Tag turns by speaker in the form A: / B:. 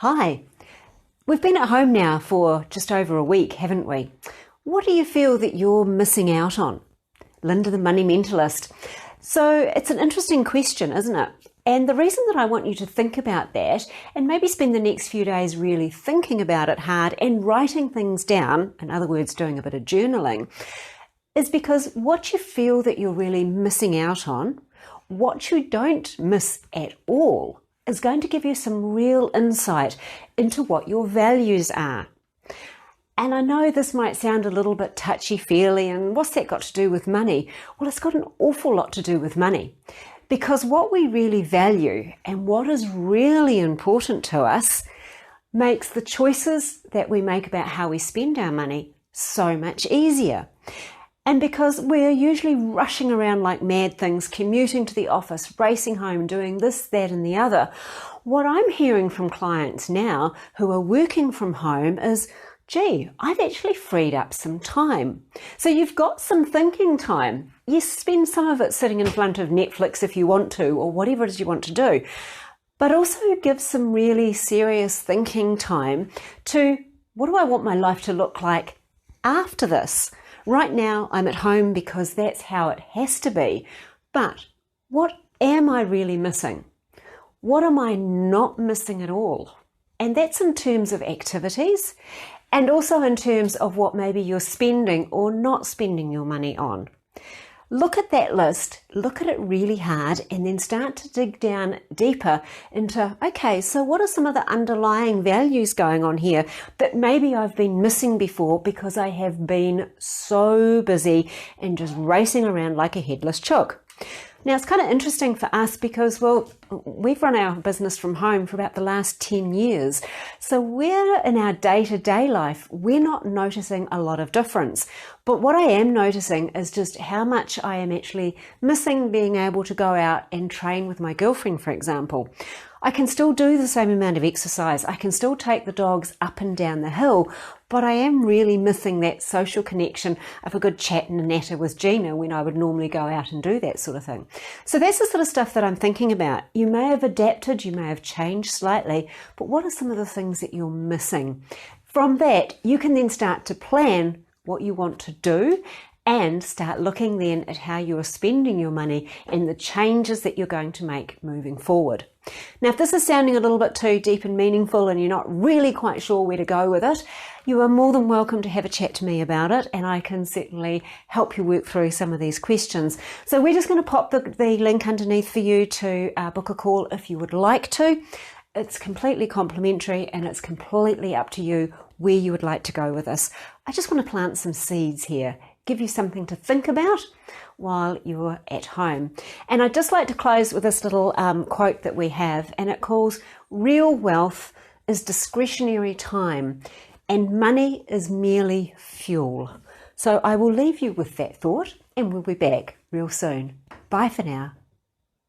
A: Hi. We've been at home now for just over a week, haven't we? What do you feel that you're missing out on? Linda, the money mentalist. So it's an interesting question, isn't it? And the reason that I want you to think about that and maybe spend the next few days really thinking about it hard and writing things down, in other words, doing a bit of journaling, is because what you feel that you're really missing out on, what you don't miss at all, is going to give you some real insight into what your values are. And I know this might sound a little bit touchy-feely, and what's that got to do with money? Well, it's got an awful lot to do with money. Because what we really value and what is really important to us makes the choices that we make about how we spend our money so much easier. And because we're usually rushing around like mad things, commuting to the office, racing home, doing this, that, and the other, what I'm hearing from clients now who are working from home is, gee, I've actually freed up some time. So you've got some thinking time. Yes, spend some of it sitting in front of Netflix if you want to, or whatever it is you want to do, but also give some really serious thinking time to, what do I want my life to look like after this? Right now, I'm at home because that's how it has to be. But what am I really missing? What am I not missing at all? And that's in terms of activities and also in terms of what maybe you're spending or not spending your money on. Look at that list, look at it really hard, and then start to dig down deeper into, okay, so what are some of the underlying values going on here that maybe I've been missing before because I have been so busy and just racing around like a headless chook. Now, it's kind of interesting for us because, well, we've run our business from home for about the last 10 years. So we're in our day-to-day life, we're not noticing a lot of difference. But what I am noticing is just how much I am actually missing being able to go out and train with my girlfriend, for example. I can still do the same amount of exercise. I can still take the dogs up and down the hill, but I am really missing that social connection of a good chat and a natter with Gina when I would normally go out and do that sort of thing. So that's the sort of stuff that I'm thinking about. You may have adapted, you may have changed slightly, but what are some of the things that you're missing? From that, you can then start to plan what you want to do and start looking then at how you are spending your money and the changes that you're going to make moving forward. Now, if this is sounding a little bit too deep and meaningful and you're not really quite sure where to go with it, you are more than welcome to have a chat to me about it, and I can certainly help you work through some of these questions. So we're just going to pop the link underneath for you to book a call if you would like to. It's completely complimentary and it's completely up to you where you would like to go with this. I just want to plant some seeds here, give you something to think about while you're at home. And I'd just like to close with this little quote that we have, and it calls, "Real wealth is discretionary time and money is merely fuel." So I will leave you with that thought and we'll be back real soon. Bye for now.